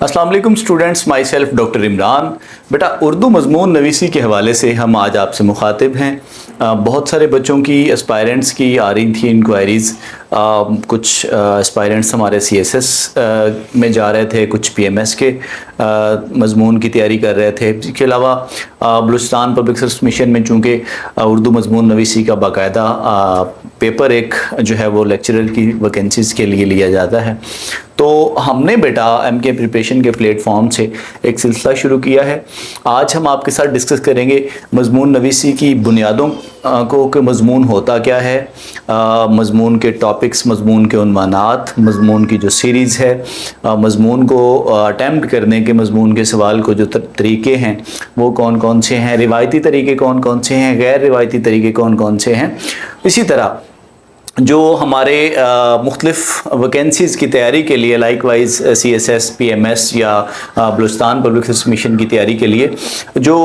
अस्सलाम वालेकुम students, my self doctor Imran. बेटा उर्दू मज़मून नवीसी के हवाले से हम आज आपसे मुखातिब हैं। बहुत सारे बच्चों की एस्पायरेंट्स की आ रही थी इंक्वायरीज़। कुछ एस्पायरेंट्स हमारे CSS में जा रहे थे, कुछ PMS के मज़मून की तैयारी कर रहे थे। इसके अलावा बलूचिस्तान पब्लिक सर्विस मिशन में चूँकि उर्दू मज़मून नवीसी का बाकायदा पेपर एक जो है वो लेक्चरर की वैकेंसीज़ के लिए लिया जाता है, तो हमने बेटा MK प्रिपरेशन के प्लेटफॉर्म से एक सिलसिला शुरू किया है। आज हम आपके साथ डिस्कस करेंगे मज़मून नवीसी की बुनियादों को कि मज़मून होता क्या है, मज़मून के टॉपिक्स, मज़मून के उन्वानात, मज़मून की जो सीरीज़ है, मज़मून को अटैम्प्ट करने के मज़मून के सवाल को जो तरीके हैं वो कौन कौन से हैं, रिवायती तरीके कौन कौन से हैं, गैर रिवायती तरीके कौन कौन से हैं। इसी तरह जो हमारे मुख्तलिफ वैकेंसीज़ की तैयारी के लिए लाइक वाइज CSS, PMS या बलूचिस्तान पब्लिक सर्विस मिशन की तैयारी के लिए जो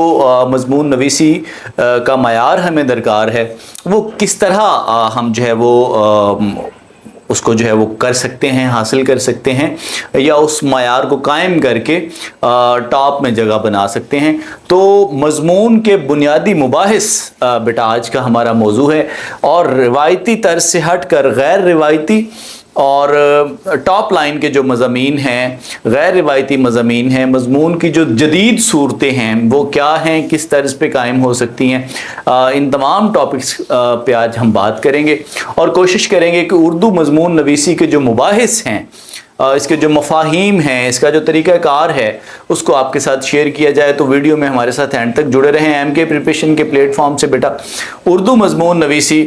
मज़मून नवीसी का मयार हमें दरकार है, वो किस तरह हम जो है वो उसको जो है वो कर सकते हैं, हासिल कर सकते हैं, या उस मयार को कायम करके टॉप में जगह बना सकते हैं। तो मज़मून के बुनियादी मुबाहिस बेटा आज का हमारा मौजू है, और रिवायती तर्ज से हट कर गैर रिवायती और टॉप लाइन के जो मज़ामीन हैं, गैर रिवायती मज़ामीन हैं, मज़मून की जो जदीद सूरतें हैं वो क्या हैं, किस तर्ज पे कायम हो सकती हैं, इन तमाम टॉपिक्स पे आज हम बात करेंगे और कोशिश करेंगे कि उर्दू मज़मून नवीसी के जो मुबाहिस हैं, इसके जो मफाहीम हैं, इसका जो तरीक़ाकार है, उसको आपके साथ शेयर किया जाए। तो वीडियो में हमारे साथ एंड तक जुड़े रहें। MK प्रिपरेशन के प्लेटफॉर्म से बेटा उर्दू मज़मून नवीसी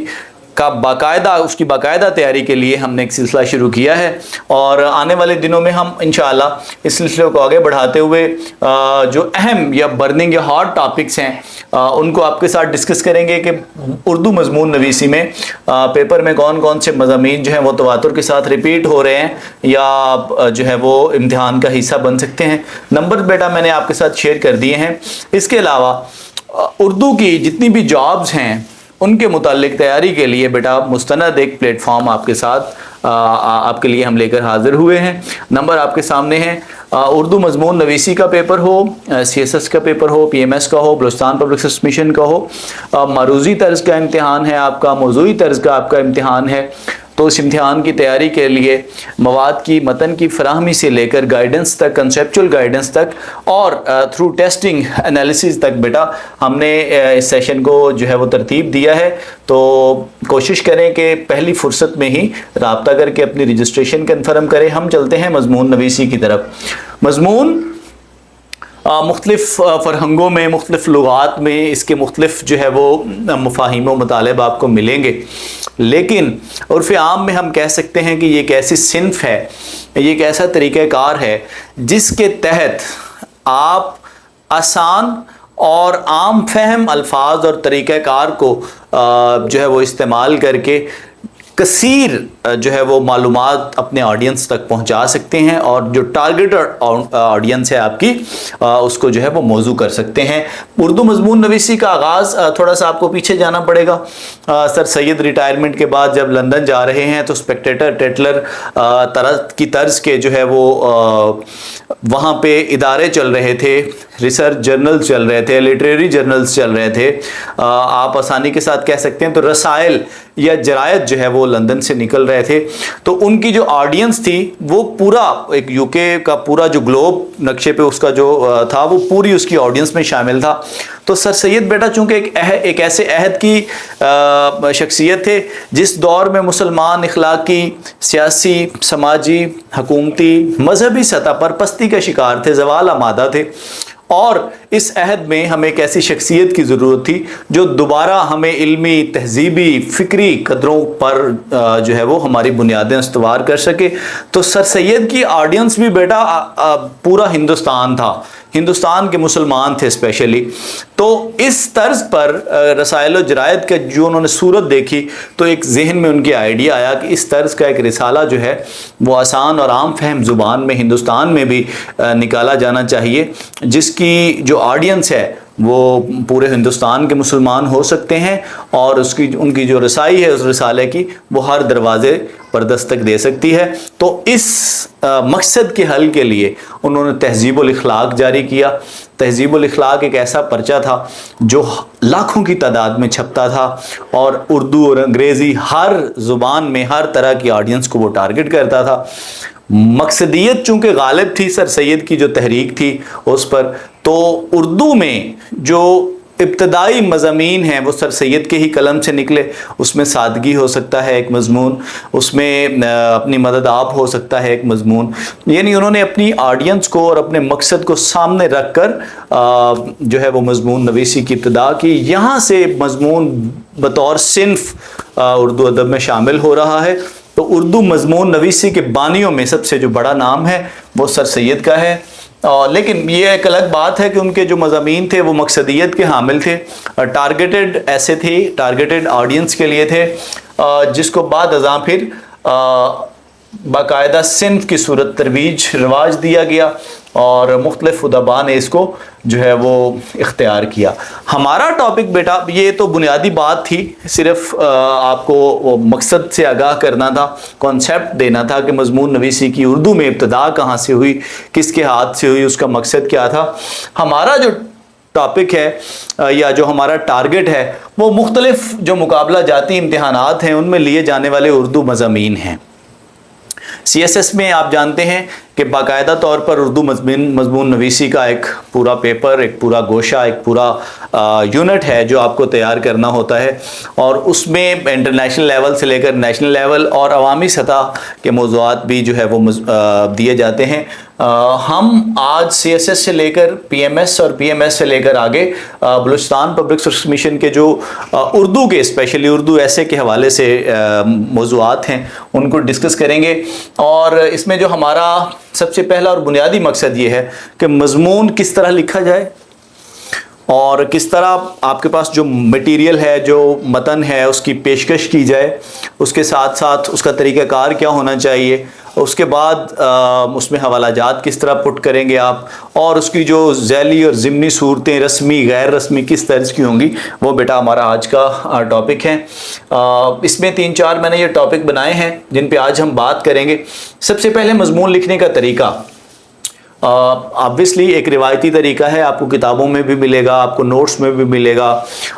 का बाकायदा, उसकी बाकायदा तैयारी के लिए हमने एक सिलसिला शुरू किया है, और आने वाले दिनों में हम इंशाअल्लाह इस सिलसिले को आगे बढ़ाते हुए जो अहम या बर्निंग या हॉट टॉपिक्स हैं उनको आपके साथ डिस्कस करेंगे कि उर्दू मज़मून नवीसी में पेपर में कौन कौन से मज़ामीन जो हैं वो तवातुर के साथ रिपीट हो रहे हैं या जो है वो इम्तिहान का हिस्सा बन सकते हैं। नंबर बेटा मैंने आपके साथ शेयर कर दिए हैं। इसके अलावा उर्दू की जितनी भी जॉब्स हैं उनके मुतालिक तैयारी के लिए बेटा मुस्तनद एक प्लेटफॉर्म आपके साथ आपके लिए हम लेकर हाजिर हुए हैं। नंबर आपके सामने है। उर्दू मज़मून नवीसी का पेपर हो, CSS का पेपर हो, PMS का हो, बलूचिस्तान पब्लिक सर्विस मिशन का हो, मरूज़ी तर्ज का इम्तिहान है आपका, मौज़ूई तर्ज का आपका इम्तिहान है। तो इस इम्तिहान की तैयारी के लिए मवाद की मतन की फराहमी से लेकर गाइडेंस तक, कंसेप्चुअल गाइडेंस तक और थ्रू टेस्टिंग एनालिसिस तक बेटा हमने इस सेशन को जो है वो तरतीब दिया है। तो कोशिश करें कि पहली फुर्सत में ही राब्ता करके अपनी रजिस्ट्रेशन कन्फर्म करें। हम चलते हैं मज़मून नवीसी की तरफ। मज़मून मुख्तलिफ फ़रहंगों में, मुख्तलिफ लुगात में इसके मुख्तलिफ जो है वो मफाहिम व मतालिब आपको मिलेंगे, लेकिन उर्फ़ आम में हम कह सकते हैं कि ये एक ऐसी सिन्फ़ है, ये एक ऐसा तरीक़ाकार है जिसके तहत आप आसान और आम फहम अल्फाज और तरीक़ाकार को जो है वो इस्तेमाल करके कसीर जो है वो मालूमात अपने ऑडियंस तक पहुंचा सकते हैं, और जो टारगेटेड ऑडियंस है आपकी उसको जो है वो मौजू कर सकते हैं। उर्दू मज़मून नवीसी का आगाज़ थोड़ा सा आपको पीछे जाना पड़ेगा। सर सैयद रिटायरमेंट के बाद जब लंदन जा रहे हैं तो स्पेक्टेटर, टेटलर तर्ज के जो है वो वहाँ पे इदारे चल रहे थे, रिसर्च जर्नल्स चल रहे थे, लिटरेरी जर्नल्स चल रहे थे। आप आसानी के साथ कह सकते हैं तो रसायल या जरायद जो है वो लंदन से निकल रहे थे। तो उनकी जो ऑडियंस थी वो पूरा एक UK का पूरा जो ग्लोब नक्शे पे उसका जो था वो पूरी उसकी ऑडियंस में शामिल था। तो सर सैयद बेटा चूँकि एक ऐसे अहद की शख्सियत थे जिस दौर में मुसलमान इखलाकी, सियासी, समाजी, हुकूमती, मजहबी सतह पर पस्ती का शिकार थे, ज़वाल आमादा थे, और इस अहद में हमें एक ऐसी शख्सियत की ज़रूरत थी जो दोबारा हमें इल्मी, तहजीबी, फ़िक्री कदरों पर जो है वो हमारी बुनियादें इस्तवार कर सके। तो सर सैयद की ऑडियंस भी बेटा पूरा हिंदुस्तान था, हिंदुस्तान के मुसलमान थे स्पेशली। तो इस तर्ज पर रसायल व जरायद का जो उन्होंने सूरत देखी तो एक जहन में उनकी आइडिया आया कि इस तर्ज का एक रिसाला जो है वो आसान और आम फहम ज़ुबान में हिंदुस्तान में भी निकाला जाना चाहिए, जिसकी जो ऑडियंस है وہ پورے ہندوستان کے مسلمان ہو سکتے ہیں اور ان کی جو رسائی ہے اس رسالے کی وہ ہر دروازے پر دستک دے سکتی ہے۔ تو اس مقصد کے حل کے لیے انہوں نے تہذیب الاخلاق جاری کیا۔ تہذیب الاخلاق ایک ایسا پرچہ تھا جو لاکھوں کی تعداد میں چھپتا تھا اور اردو اور انگریزی ہر زبان میں ہر طرح کی آڈینس کو وہ ٹارگٹ کرتا تھا۔ مقصدیت چونکہ غالب تھی سر سید کی جو تحریک تھی اس پر، تو اردو میں جو ابتدائی مضامین ہیں وہ سر سید کے ہی قلم سے نکلے۔ اس میں سادگی ہو سکتا ہے ایک مضمون، اس میں اپنی مدد آپ ہو سکتا ہے ایک مضمون، یعنی انہوں نے اپنی آڈینس کو اور اپنے مقصد کو سامنے رکھ کر جو ہے وہ مضمون نویسی کی ابتدا کی۔ یہاں سے مضمون بطور صنف اردو ادب میں شامل ہو رہا ہے۔ تو اردو مضمون نویسی کے بانیوں میں سب سے جو بڑا نام ہے وہ سر سید کا ہے۔ لیکن یہ ایک الگ بات ہے کہ ان کے جو مضامین تھے وہ مقصدیت کے حامل تھے، ٹارگیٹڈ ایسے تھے، ٹارگیٹڈ آڈینس کے لیے تھے، جس کو بعد ازاں پھر باقاعدہ صنف کی صورت ترویج رواج دیا گیا اور مختلف ادباء نے اس کو جو ہے وہ اختیار کیا۔ ہمارا ٹاپک بیٹا یہ تو بنیادی بات تھی، صرف آپ کو مقصد سے آگاہ کرنا تھا، کانسیپٹ دینا تھا کہ مضمون نویسی کی اردو میں ابتدا کہاں سے ہوئی، کس کے ہاتھ سے ہوئی، اس کا مقصد کیا تھا۔ ہمارا جو ٹاپک ہے یا جو ہمارا ٹارگٹ ہے وہ مختلف جو مقابلہ جاتی امتحانات ہیں ان میں لیے جانے والے اردو مضامین ہیں۔ سی ایس ایس میں آپ جانتے ہیں کہ باقاعدہ طور پر اردو مضمون نویسی کا ایک پورا پیپر، ایک پورا گوشہ، ایک پورا یونٹ ہے جو آپ کو تیار کرنا ہوتا ہے، اور اس میں انٹرنیشنل لیول سے لے کر نیشنل لیول اور عوامی سطح کے موضوعات بھی جو ہے وہ دیے جاتے ہیں۔ ہم آج سی ایس ایس سے لے کر پی ایم ایس اور پی ایم ایس سے لے کر آگے بلوچستان پبلک سروس کمیشن کے جو اردو کے اسپیشلی اردو ایسے کے حوالے سے موضوعات ہیں ان کو ڈسکس کریں گے۔ اور اس میں جو ہمارا سب سے پہلا اور بنیادی مقصد یہ ہے کہ مضمون کس طرح لکھا جائے اور کس طرح آپ کے پاس جو مٹیریل ہے، جو متن ہے، اس کی پیشکش کی جائے، اس کے ساتھ ساتھ اس کا طریقہ کار کیا ہونا چاہیے، اس کے بعد اس میں حوالہ جات کس طرح پٹ کریں گے آپ، اور اس کی جو ذیلی اور ضمنی صورتیں رسمی غیر رسمی کس طرح کی ہوں گی، وہ بیٹا ہمارا آج کا ٹاپک ہے۔ اس میں 3-4 میں نے یہ ٹاپک بنائے ہیں جن پہ آج ہم بات کریں گے۔ سب سے پہلے مضمون لکھنے کا طریقہ، آبویسلی ایک روایتی طریقہ ہے، آپ کو کتابوں میں بھی ملے گا، آپ کو نوٹس میں بھی ملے گا،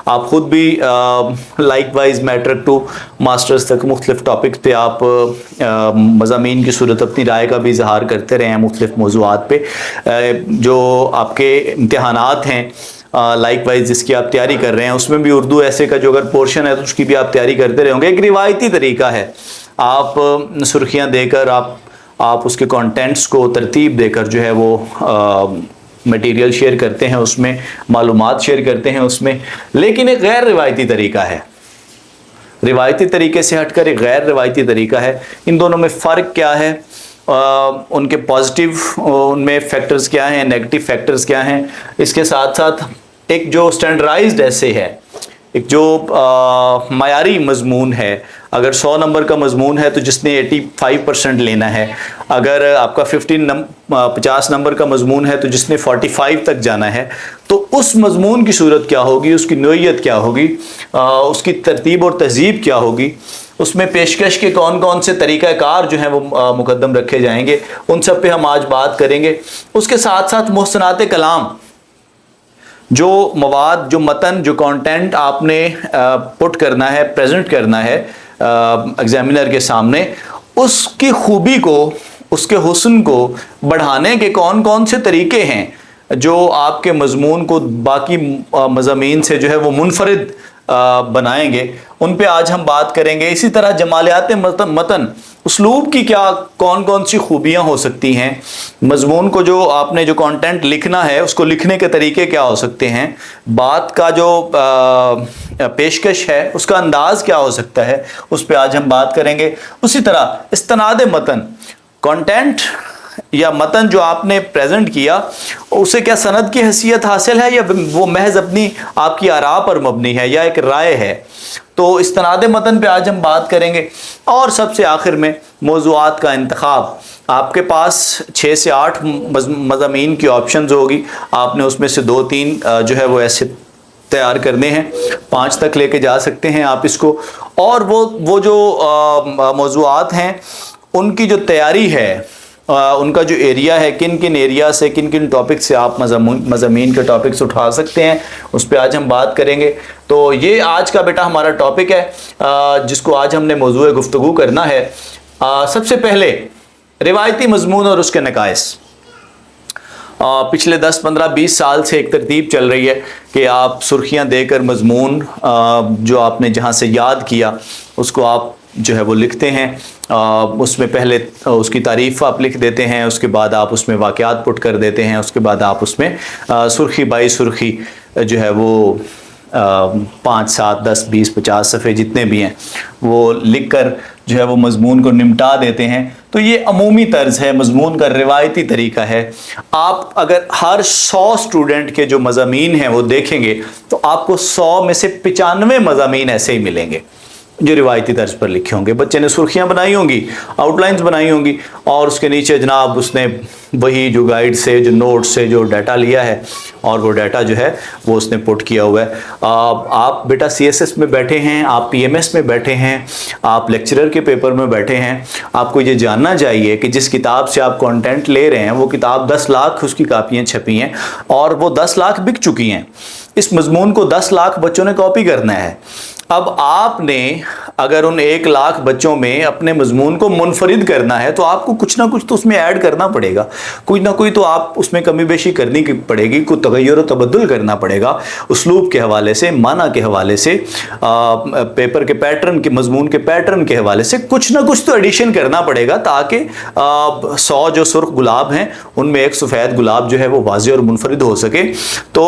آپ خود بھی likewise matric to masters تک مختلف ٹاپکس پہ آپ مضامین کی صورت اپنی رائے کا بھی اظہار کرتے رہے ہیں مختلف موضوعات پہ۔ جو آپ کے امتحانات ہیں لائک وائز جس کی آپ تیاری کر رہے ہیں، اس میں بھی اردو ایسے کا جو اگر پورشن ہے تو اس کی بھی آپ تیاری کرتے رہے ہوں گے۔ ایک روایتی طریقہ ہے، آپ سرخیاں دے کر آپ اس کے کانٹینٹس کو ترتیب دے کر جو ہے وہ مٹیریل شیئر کرتے ہیں، اس میں معلومات شیئر کرتے ہیں اس میں، لیکن ایک غیر روایتی طریقہ ہے، روایتی طریقے سے ہٹ کر ایک غیر روایتی طریقہ ہے۔ ان دونوں میں فرق کیا ہے، ان کے پازیٹیو ان میں فیکٹرز کیا ہیں، نیگیٹو فیکٹرز کیا ہیں، اس کے ساتھ ساتھ ایک جو سٹینڈرڈائزڈ ایسے ہے، ایک جو معیاری مضمون ہے، اگر 100 نمبر کا مضمون ہے تو جس نے 85% لینا ہے، اگر آپ کا 50 نمبر کا مضمون ہے تو جس نے 45 تک جانا ہے، تو اس مضمون کی صورت کیا ہوگی، اس کی نوعیت کیا ہوگی، اس کی ترتیب اور تہذیب کیا ہوگی، اس میں پیشکش کے کون کون سے طریقہ کار جو ہیں وہ مقدم رکھے جائیں گے، ان سب پہ ہم آج بات کریں گے۔ اس کے ساتھ ساتھ محسنات کلام، جو مواد، جو متن، جو کانٹینٹ آپ نے پٹ کرنا ہے، پریزنٹ کرنا ہے ایگزامینر کے سامنے، اس کی خوبی کو، اس کے حسن کو بڑھانے کے کون کون سے طریقے ہیں جو آپ کے مضمون کو باقی مضامین سے جو ہے وہ منفرد بنائیں گے، ان پہ آج ہم بات کریں گے۔ اسی طرح جمالیات متن، اسلوب کی کیا کون کون سی خوبیاں ہو سکتی ہیں، مضمون کو جو آپ نے جو کانٹینٹ لکھنا ہے اس کو لکھنے کے طریقے کیا ہو سکتے ہیں، بات کا جو پیشکش ہے اس کا انداز کیا ہو سکتا ہے، اس پہ آج ہم بات کریں گے۔ اسی طرح استناد متن، کانٹینٹ یا متن جو آپ نے پریزنٹ کیا اسے کیا سند کی حیثیت حاصل ہے یا وہ محض اپنی آپ کی آراء پر مبنی ہے یا ایک رائے ہے، تو तो इस्तिनाद मतन पे आज हम बात करेंगे। और सबसे आखिर में मौज़ूआत का इंतखाब। आपके पास 6 से 8 मज़ामीन की ऑप्शंस होगी, आपने उसमें से 2-3 जो है वो ऐसे तैयार करने हैं, 5 तक लेके जा सकते हैं आप इसको। और वो जो मौज़ूआत हैं उनकी जो तैयारी है, उनका जो एरिया है, किन किन एरिया से, किन किन टॉपिक से आप मज़ामीन के टॉपिक्स उठा सकते हैं, उस पर आज हम बात करेंगे। तो ये आज का बेटा हमारा टॉपिक है जिसको आज हमने मौज़ूए गुफ्तगू करना है। सबसे पहले रिवायती मज़मून और उसके नकाइस। पिछले 10, 15, 20 साल से एक तरतीब चल रही है कि आप सुर्खियाँ देकर मज़मून जो आपने जहाँ से याद किया उसको आप जो है वो लिखते हैं। उसमें पहले उसकी तारीफ़ आप लिख देते हैं, उसके बाद आप उसमें वाक़यात पुट कर देते हैं, उसके बाद आप उसमें सुर्खी बाई सुर्खी जो है वो 5, 7, 10, 20, 50 सफ़े जितने भी हैं वो लिख कर जो है वो मज़मून को निपटा देते हैं। तो ये अमूमी तर्ज है, मज़मून का रिवायती तरीका है। आप अगर हर 100 स्टूडेंट के जो मज़ामीन हैं वो देखेंगे तो आपको 100 में से 95 मज़ामीन ऐसे ही मिलेंगे जो रिवायती तर्ज पर लिखे होंगे। बच्चे ने सुर्खियाँ बनाई होंगी, आउटलाइंस बनाई होंगी और उसके नीचे जनाब उसने वही जो गाइड से, जो नोट से जो डाटा लिया है और वो डाटा जो है वो उसने पुट किया हुआ है। आप बेटा CSS में बैठे हैं, आप PMS में बैठे हैं, आप लेक्चरर के पेपर में बैठे हैं। आपको ये जानना चाहिए कि जिस किताब से आप कंटेंट ले रहे हैं वो किताब 10 लाख उसकी कापियाँ छपी हैं और वो 10 लाख बिक चुकी हैं। इस मज़मून को 10 लाख बच्चों ने कॉपी करना है। अब आपने अगर उन 1 लाख बच्चों में अपने मज़मून को मुनफरिद करना है तो आपको कुछ ना कुछ तो उसमें ऐड करना पड़ेगा, कोई ना कोई तो आप उसमें कमी बेशी करनी पड़ेगी, कोई तगय्युर और तबद्दुल करना पड़ेगा उसलूब के हवाले से, माना के हवाले से, पेपर के पैटर्न के, मज़मून के पैटर्न के हवाले से कुछ ना कुछ तो एडिशन करना पड़ेगा ताकि 100 जो सुर्ख गुलाब हैं उनमें एक सफ़ेद गुलाब जो है वो वाज़ेह और मुनफरिद हो सके। तो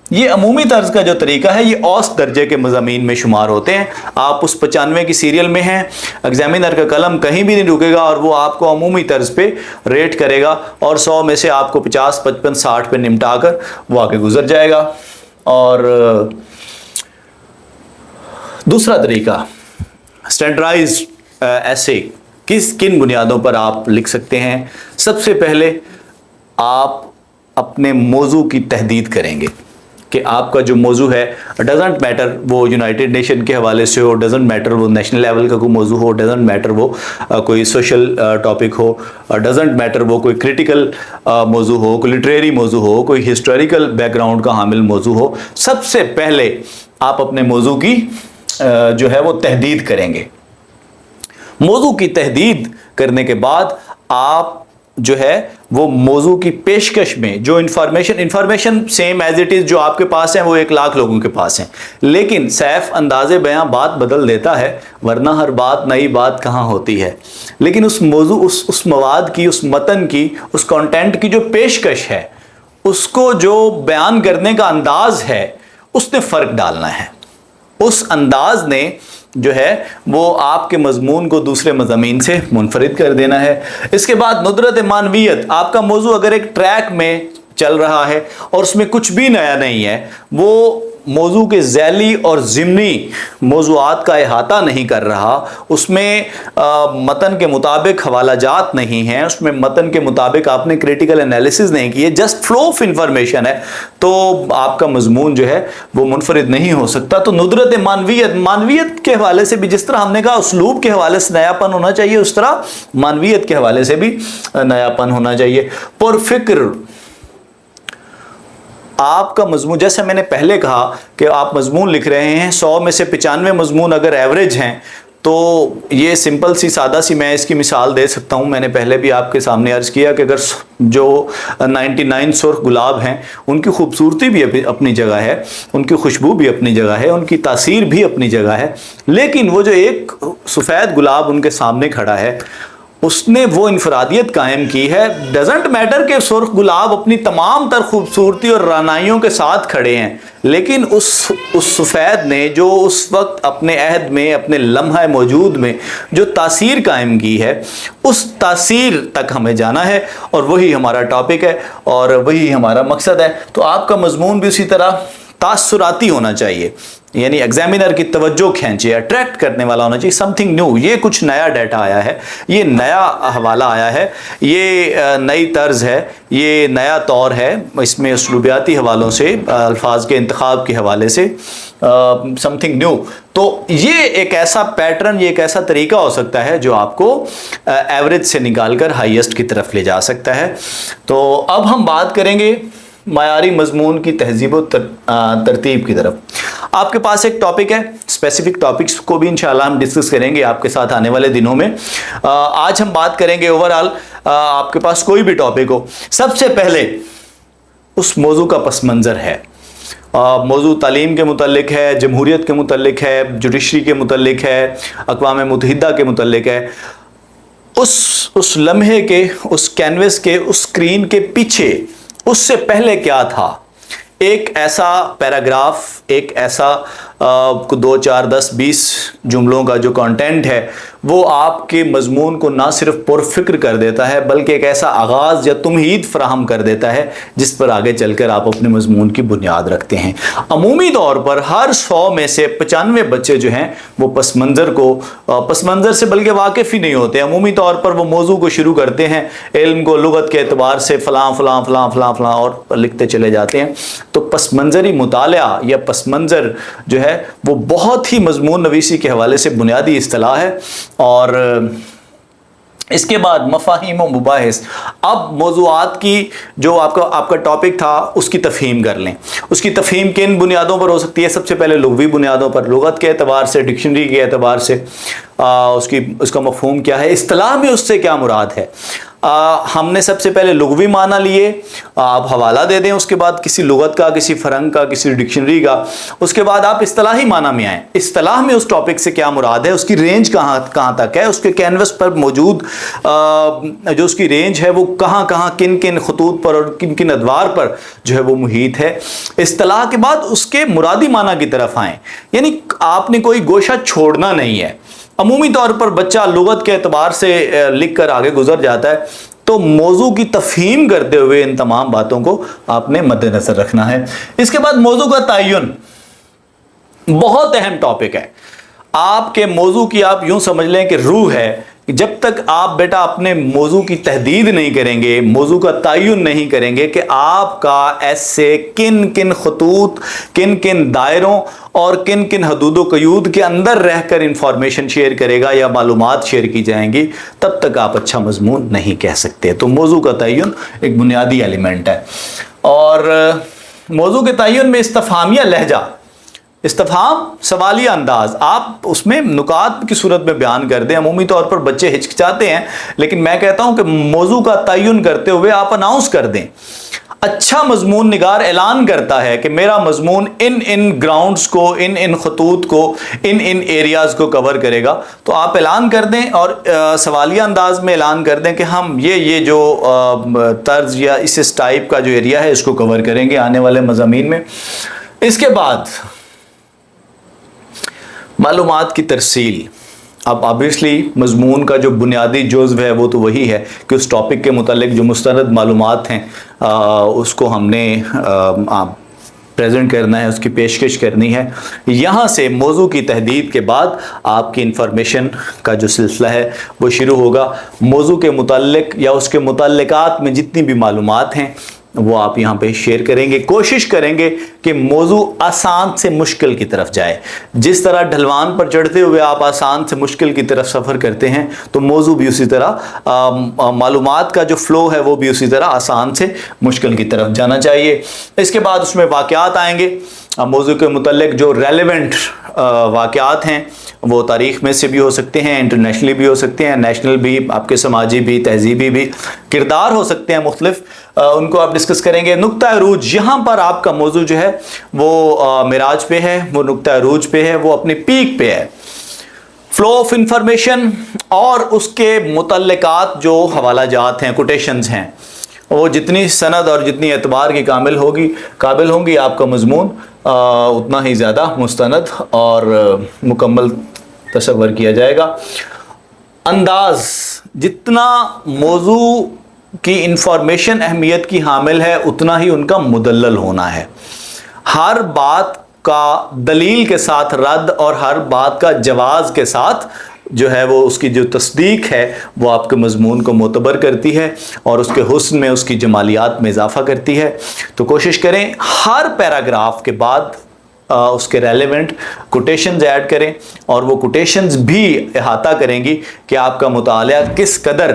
ये अमूमी तर्ज का जो तरीका है ये औसत दर्जे के मज़ामीन में शुमार होते हैं। आप उस 95 की सीरियल में हैं, एग्जामिनर का कलम कहीं भी नहीं रुकेगा और वो आपको अमूमी तर्ज पे रेट करेगा और 100 में से आपको 50, 55, 60 पे निपटा कर वो आगे गुजर जाएगा। और दूसरा तरीका स्टैंडर्डाइज्ड ऐसे किन बुनियादों पर आप लिख सकते हैं। सबसे पहले आप अपने मौजू की तहदीद करेंगे कि आपका जो मौजू है, डजेंट मैटर वो यूनाइटेड नेशन के हवाले से हो, डजेंट मैटर वो नेशनल लेवल का कोई मौजू हो, डजेंट मैटर वो कोई सोशल टॉपिक हो, डजेंट मैटर वो कोई क्रिटिकल मौजू हो, कोई लिटरेरी मौजू हो, कोई हिस्टोरिकल बैकग्राउंड का हामिल मौजू हो। सबसे पहले आप अपने मौजू की जो है वो तहदीद करेंगे। मौजू की तहदीद करने के बाद आप जो है वो मौजू की पेशकश में जो information same as it is जो आपके पास है वो 1 लाख लोगों के पास है, लेकिन सैफ अंदाज़े बयां बात बदल देता है, वरना हर बात नई बात कहाँ होती है। लेकिन उस मौजू उस मवाद की, उस मतन की, उस कंटेंट की जो पेशकश है, उसको जो बयान करने का अंदाज है, उसने फ़र्क डालना है। उस अंदाज ने जो है वो आपके मज़मून को दूसरे मज़ामीन से मुनफरिद कर देना है। इसके बाद नुदरत मानवियत। आपका मौजू अगर एक ट्रैक में चल रहा है और उसमें कुछ भी नया नहीं है, वो मौजू के ज़ैली और ज़िमनी मौज़ूआत का अहाता नहीं कर रहा, उसमें मतन के मुताबिक हवालाजात नहीं हैं, उसमें मतन के मुताबिक आपने क्रिटिकल एनालिसिस नहीं किए, जस्ट फ्लो ऑफ इंफॉर्मेशन है, तो आपका मज़मून जो है वो मुनफरिद नहीं हो सकता। तो नुदरत मानवियत के हवाले से भी, जिस तरह हमने कहा उसलूब के हवाले से नयापन होना चाहिए, उस तरह मानवियत के हवाले से भी नयापन होना चाहिए। पुरफ़िक्र आपका मज़मून, जैसे मैंने पहले कहा कि आप मज़मून लिख रहे हैं, 100 में से 95 मज़मून अगर एवरेज हैं तो ये सिंपल सी सादा सी मैं इसकी मिसाल दे सकता हूँ। मैंने पहले भी आपके सामने अर्ज़ किया कि अगर जो 99 सुर्ख गुलाब हैं उनकी खूबसूरती भी अपनी जगह है, उनकी खुशबू भी अपनी जगह है, उनकी तासीर भी अपनी जगह है, लेकिन वो जो एक सफ़ेद गुलाब उनके सामने खड़ा है उसने वो इनफरादियत कायम की है। डजेंट मैटर के सुर्ख गुलाब अपनी तमाम तर खूबसूरती और रानाइयों के साथ खड़े हैं, लेकिन उस सफ़ेद ने जो उस वक्त अपने अहद में, अपने लम्हा मौजूद में जो तासीर कायम की है, उस तासीर तक हमें जाना है और वही हमारा टॉपिक है और वही हमारा मकसद है। तो आपका मज़मून भी उसी तरह तासुराती होना चाहिए यानी एग्जामिनर की तवज्जो खींचे, अट्रैक्ट करने वाला होना चाहिए, समथिंग न्यू, ये कुछ नया डाटा आया है, ये नया हवाला आया है, ये नई तर्ज है, ये नया तौर है, इसमें उसलूबियाती हवालों से, अल्फाज के इंतखाब के हवाले से समथिंग न्यू। तो ये एक ऐसा पैटर्न, ये एक ऐसा तरीका हो सकता है जो आपको एवरेज से निकाल कर हाईएस्ट की तरफ ले जा सकता है। तो अब हम बात करेंगे मायारी मजमून की तहजीब व तरतीब की तरफ। आपके पास एक टॉपिक है, स्पेसिफिक टॉपिक्स को भी इंशाल्लाह हम डिस्कस करेंगे आपके साथ आने वाले दिनों में। आज हम बात करेंगे ओवरऑल, आपके पास कोई भी टॉपिक हो, सबसे पहले उस मौजू का पस मंज़र है। मौजू तालीम के मुतल्लिक है, जमहूरियत के मुतल्लिक है, जुडिशरी के मुतल्लिक है, अक़वाम मुत्तहिदा के मुतल्लिक है। उस लम्हे के, उस कैनवस के, उस स्क्रीन के पीछे, उससे पहले क्या था, एक ऐसा पैराग्राफ, एक ऐसा 2, 4, 10, 20 जुमलों का जो कंटेंट है वो आपके मजमून को ना सिर्फ पुरफिक्र कर देता है बल्कि एक ऐसा आगाज़ या तुमहीद फराहम कर देता है जिस पर आगे चलकर आप अपने मजमून की बुनियाद रखते हैं। अमूमी तौर पर हर 100 में से 95 बच्चे जो हैं वो पस मंज़र से बल्कि वाकिफ़ ही नहीं होते। अमूमी तौर पर वो मौजू को शुरू करते हैं, इल्म को लुगत के एतबार से फ़लाँ फ़लाँ फ़लाँ फ़लाँ फ़लाँ और लिखते चले जाते हैं। तो पस मंज़री मुताला या पस मंज़र जो है वो बहुत ही मजमून नवीसी के हवाले से बुनियादी इस्तिलाह है। और इसके बाद मफ़ाहीम व मुबाहिस। अब मौज़ूआत की जो आपका टॉपिक था उसकी तफ़हीम कर लें। उसकी तफ़हीम किन बुनियादों पर हो सकती है? सबसे पहले लुग़वी बुनियादों पर, लुग़त के एतबार से, डिक्शनरी के एतबार से उसका मफ़हूम क्या है, इस्तिलाह में उससे क्या मुराद है। हमने सबसे पहले लुग़वी माना लिए, आप हवाला दे दें उसके बाद किसी लुग़त का, किसी फ़रंग का, किसी डिक्शनरी का, उसके बाद आप इस्तिलाही माना में आएँ। इस्तिलाह में उस टॉपिक से क्या मुराद है, उसकी रेंज कहाँ तक है, उसके कैनवस पर मौजूद जो उसकी रेंज है वो कहाँ किन किन खतूत पर और किन किन अदवार पर जो है वो मुहीत है। इस्तिलाह के बाद उसके मुरादी माना की तरफ आएँ, यानी आपने कोई गोशा छोड़ना नहीं है। अमूमी तौर पर बच्चा लुगत के एतबार से लिख कर आगे गुजर जाता है, तो मौजू की तफ़हीम करते हुए इन तमाम बातों को आपने मद्देनज़र रखना है। इसके बाद मौजू का तयन बहुत अहम टॉपिक है। आपके मौजू की आप यूं समझ लें कि रूह है। जब तक आप बेटा अपने मौजू की तहदीद नहीं करेंगे, मौजू का तयन नहीं करेंगे कि आपका ऐसे किन किन खतूत, किन किन दायरों और किन किन हदूद क़यूद के अंदर रहकर इंफॉर्मेशन शेयर करेगा या मालूमात शेयर की जाएंगी, तब तक आप अच्छा मजमून नहीं कह सकते। तो मौजू का तयन एक बुनियादी एलिमेंट है। और मौजू के तयन में इस्तफ़हामिया लहजा, इस्तफ़हाम सवालिया अंदाज, आप उसमें नुकात की सूरत में बयान कर दें। अमूमी तौर पर बच्चे हिचकिचाते हैं, लेकिन मैं कहता हूं कि मौजू का तयन करते हुए आप अनाउंस कर दें। अच्छा मजमून निगार ऐलान करता है कि मेरा मजमून इन ग्राउंड्स को, इन खतूत को, इन एरियाज़ को कवर करेगा, तो आप ऐलान कर दें और सवालिया अंदाज में ऐलान कर दें कि हम ये जो तर्ज या इस टाइप का जो एरिया है इसको कवर करेंगे आने वाले मज़ामीन में। इसके बाद मालूमात की तरसील। अब ऑब्वियसली मजमून का जो बुनियादी जुज़्व है वो तो वही है कि उस टॉपिक के मुतालिक जो मुस्तनद मालूमात हैं उसको हमने प्रेजेंट करना है, उसकी पेशकश करनी है। यहाँ से मौजू की तहदीद के बाद आपकी इंफॉर्मेशन का जो सिलसिला है वो शुरू होगा। मौजू के मुताल्लिक या उसके मुताल्लिकात में जितनी भी मालूमात हैं वो आप यहाँ पे शेयर करेंगे। कोशिश करेंगे कि मौजू आसान से मुश्किल की तरफ जाए। जिस तरह ढलवान पर चढ़ते हुए आप आसान से मुश्किल की तरफ सफ़र करते हैं, तो मौजू भी उसी तरह, मालूमात का जो फ़्लो है वो भी उसी तरह आसान से मुश्किल की तरफ जाना चाहिए। इसके बाद उसमें वाक़यात आएंगे। मौजू के मुतल्लिक जो रेलेवेंट वाक़यात हैं वो तारीख़ में से भी हो सकते हैं, इंटरनेशनली भी हो सकते हैं, नेशनल भी, आपके समाजी भी, तहजीबी भी, किरदार हो सकते हैं मुख्तलिफ, उनको आप डिस्कस करेंगे। नुक्ता अरूज, यहाँ पर आपका मौजू जो है वो मिराज पे है, वो नुक्ता अरूज पे है, वो अपनी पीक पे है। फ्लो ऑफ इंफॉर्मेशन और उसके मुतल्लिकात जो हवाला जात हैं, कोटेशंस हैं, वो जितनी सनद और जितनी एतबार की काबिल होंगी आपका मजमून उतना ही ज़्यादा मुस्तनद और मुकम्मल तसव्वुर किया जाएगा। अंदाज़, जितना मौजू की इंफॉर्मेशन अहमियत की हामिल है उतना ही उनका मुदल्लल होना है। हर बात का दलील के साथ रद्द और हर बात का जवाज़ के साथ जो है वो उसकी जो तस्दीक है वो आपके मज़मून को मोतबर करती है और उसके हुस्न में, उसकी जमालियात में इजाफ़ा करती है। तो कोशिश करें हर पैराग्राफ के बाद उसके रेलेवेंट कोटेशंस ऐड करें, और वो कोटेशंस भी अहाता करेंगी कि आपका मुताला किस कदर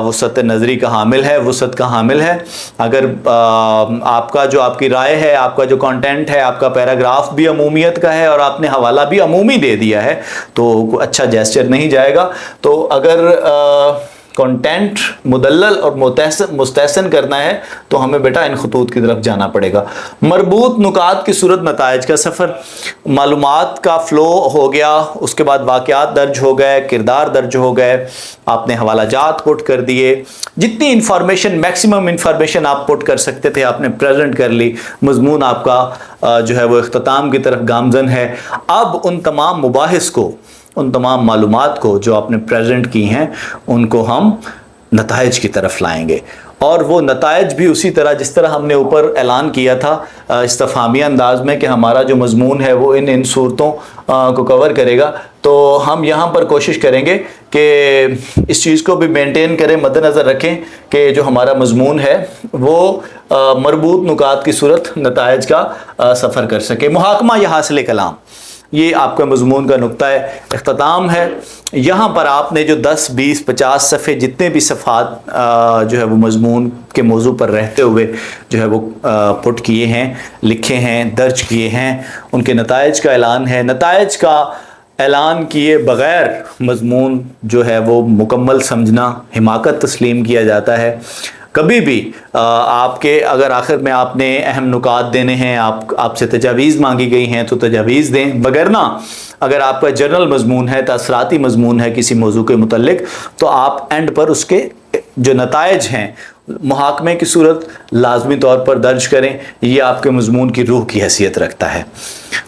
वसअत नज़री का हामिल है, वसअत का हामिल है। अगर आपका जो आपकी राय है, आपका जो कंटेंट है, आपका पैराग्राफ भी अमूमियत का है और आपने हवाला भी अमूमी दे दिया है तो अच्छा जेस्चर नहीं जाएगा। तो अगर कंटेंट मुदल्लल और मुस्तहसन करना है तो हमें बेटा इन खतूत की तरफ जाना पड़ेगा। मरबूत नुकात की सूरत नताइज का सफ़र, मालूमात का फ़्लो हो गया, उसके बाद वाक़यात दर्ज हो गए, किरदार दर्ज हो गए, आपने हवाला जात पुट कर दिए, जितनी इंफॉर्मेशन, मैक्सिमम इंफॉर्मेशन आप पुट कर सकते थे आपने प्रेजेंट कर ली। मज़मून आपका जो है वो इख्तिताम की तरफ गामज़न है। अब उन तमाम मुबाहिस को, उन तमाम मालूमात को जो आपने प्रेजेंट की हैं, उनको हम नताइज की तरफ लाएंगे, और वो नताइज भी उसी तरह जिस तरह हमने ऊपर ऐलान किया था इस्तफ़हामिया अंदाज में कि हमारा जो मज़मून है वो इन सूरतों को कवर करेगा। तो हम यहाँ पर कोशिश करेंगे कि इस चीज़ को भी मेंटेन करें, मद्देनज़र रखें कि जो हमारा मज़मून है वो मरबूत नुकात की सूरत नताइज का सफ़र कर सके। मुहाकमा या हासिल कलाम, ये आपका मज़मून का नुक्ता इख्तिताम है। यहाँ पर आपने जो 10, 20, 50 सफ़े जितने भी सफ़ात जो है वो मज़मून के मौजू पर रहते हुए जो है वो पुट किए हैं, लिखे हैं, दर्ज किए हैं, उनके नताइज का ऐलान है। नताइज का ऐलान किए बग़ैर मज़मून जो है वो मुकम्मल समझना, हिमाकत तस्लीम किया जाता है। कभी भी आपके अगर आखिर में आपने अहम नुकात देने हैं, आपसे तजावीज़ मांगी गई हैं तो तजावीज़ दें, वगरना अगर आपका जनरल मज़मून है, तासराती मज़मून है किसी मौजू के मुतल्लिक, तो आप एंड पर उसके जो नताइज हैं मुहाकमे की सूरत लाजमी तौर पर दर्ज करें। ये आपके मज़मून की रूह की हैसियत रखता है।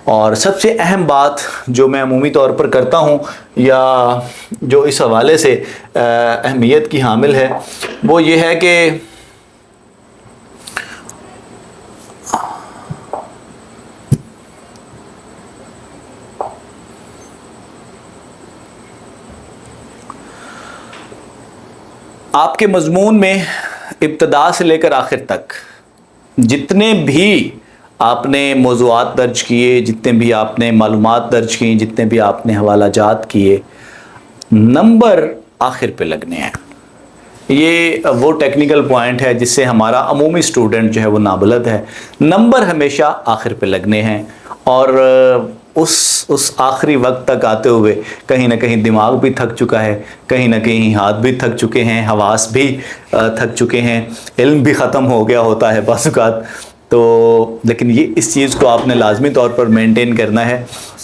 और सबसे अहम बात जो मैं अमूमी तौर पर करता हूँ या जो इस हवाले से अहमियत की हामिल है वो ये है कि आपके मज़मून में इब्तदा से लेकर आखिर तक जितने भी आपने मौज़ूआत दर्ज किए, जितने भी आपने मालूमात दर्ज की, जितने भी आपने हवाला जात किए, नंबर आखिर पे लगने हैं। ये वो टेक्निकल पॉइंट है जिससे हमारा अमूमी स्टूडेंट जो है वो नाबलद है। नंबर हमेशा आखिर पे लगने हैं, और उस आखिरी वक्त तक आते हुए कहीं ना कहीं दिमाग भी थक चुका है, कहीं ना कहीं हाथ भी थक चुके हैं, हवास भी थक चुके हैं, इल्म भी ख़त्म हो गया होता है बाज़ औक़ात। तो लेकिन ये इस चीज़ को आपने लाजमी तौर पर मेंटेन करना है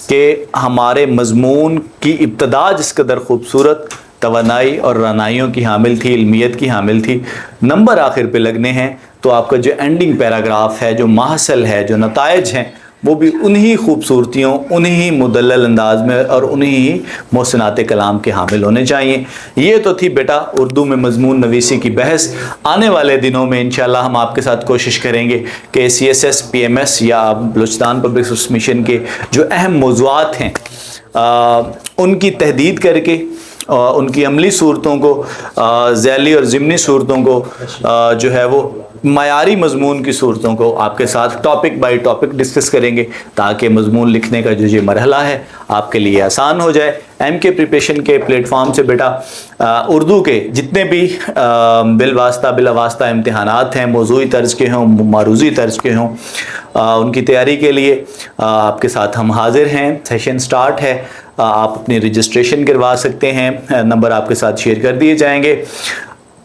कि हमारे मज़मून की इब्तदा जिस कदर ख़ूबसूरत, तवानाई और रानाइयों की हामिल थी, इल्मियत की हामिल थी, नंबर आखिर पे लगने हैं तो आपका जो एंडिंग पैराग्राफ है, जो माहसल है, जो नताइज हैं, वो भी उन्हीं खूबसूरतियों, उन्हीं मुदल्लल अंदाज में और उन्हीं मोहसिनात कलाम के हामिल होने चाहिए। ये तो थी बेटा उर्दू में मज़मून नवीसी की बहस। आने वाले दिनों में इंशाल्लाह हम आपके साथ कोशिश करेंगे कि CSS PMS या बलूचिस्तान पब्लिक सर्विस मिशन के जो अहम मौज़ूआत हैं उनकी तहदीद करके उनकी अमली सूरतों को, ज़ैली और ज़िमनी सूरतों को जो है वो मयारी मज़मून की सूरतों को आपके साथ टॉपिक बाय टॉपिक डिस्कस करेंगे, ताकि मज़मून लिखने का जो ये मरहला है आपके लिए आसान हो जाए। MK प्रिपरेशन के प्लेटफॉर्म से बेटा उर्दू के जितने भी बिलवास्ता बिलावास्ता इम्तिहानात हैं, मौज़ूई तर्ज के हों, मारूज़ी तर्ज के हों, उनकी तैयारी के लिए आपके साथ हम हाजिर हैं। सेशन स्टार्ट है, आप अपनी रजिस्ट्रेशन करवा सकते हैं, नंबर आपके साथ शेयर कर दिए जाएंगे।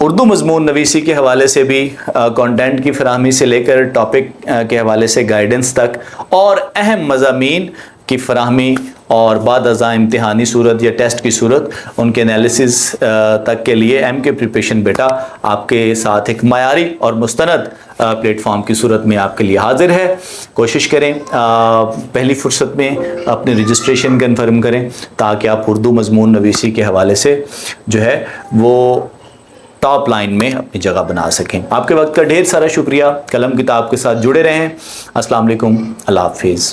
उर्दू मज़मून नवीसी के हवाले से भी कंटेंट की फराहमी से लेकर टॉपिक के हवाले से गाइडेंस तक, और अहम मज़ामीन की फराहमी और बाद अज़ा इम्तिहानी सूरत या टेस्ट की सूरत उनके एनालिसिस तक के लिए MK प्रिपरेशन बेटा आपके साथ एक मयारी और मुस्तनद प्लेटफॉर्म की सूरत में आपके लिए हाजिर है। कोशिश करें पहली फुर्सत में अपनी रजिस्ट्रेशन कन्फर्म करें, ताकि आप उर्दू मज़मून नवीसी के हवाले से जो है वो टॉप लाइन में अपनी जगह बना सकें। आपके वक्त का ढेर सारा शुक्रिया। कलम किताब के साथ जुड़े रहें। अस्सलाम वालेकुम, अल्लाह हाफ़िज़।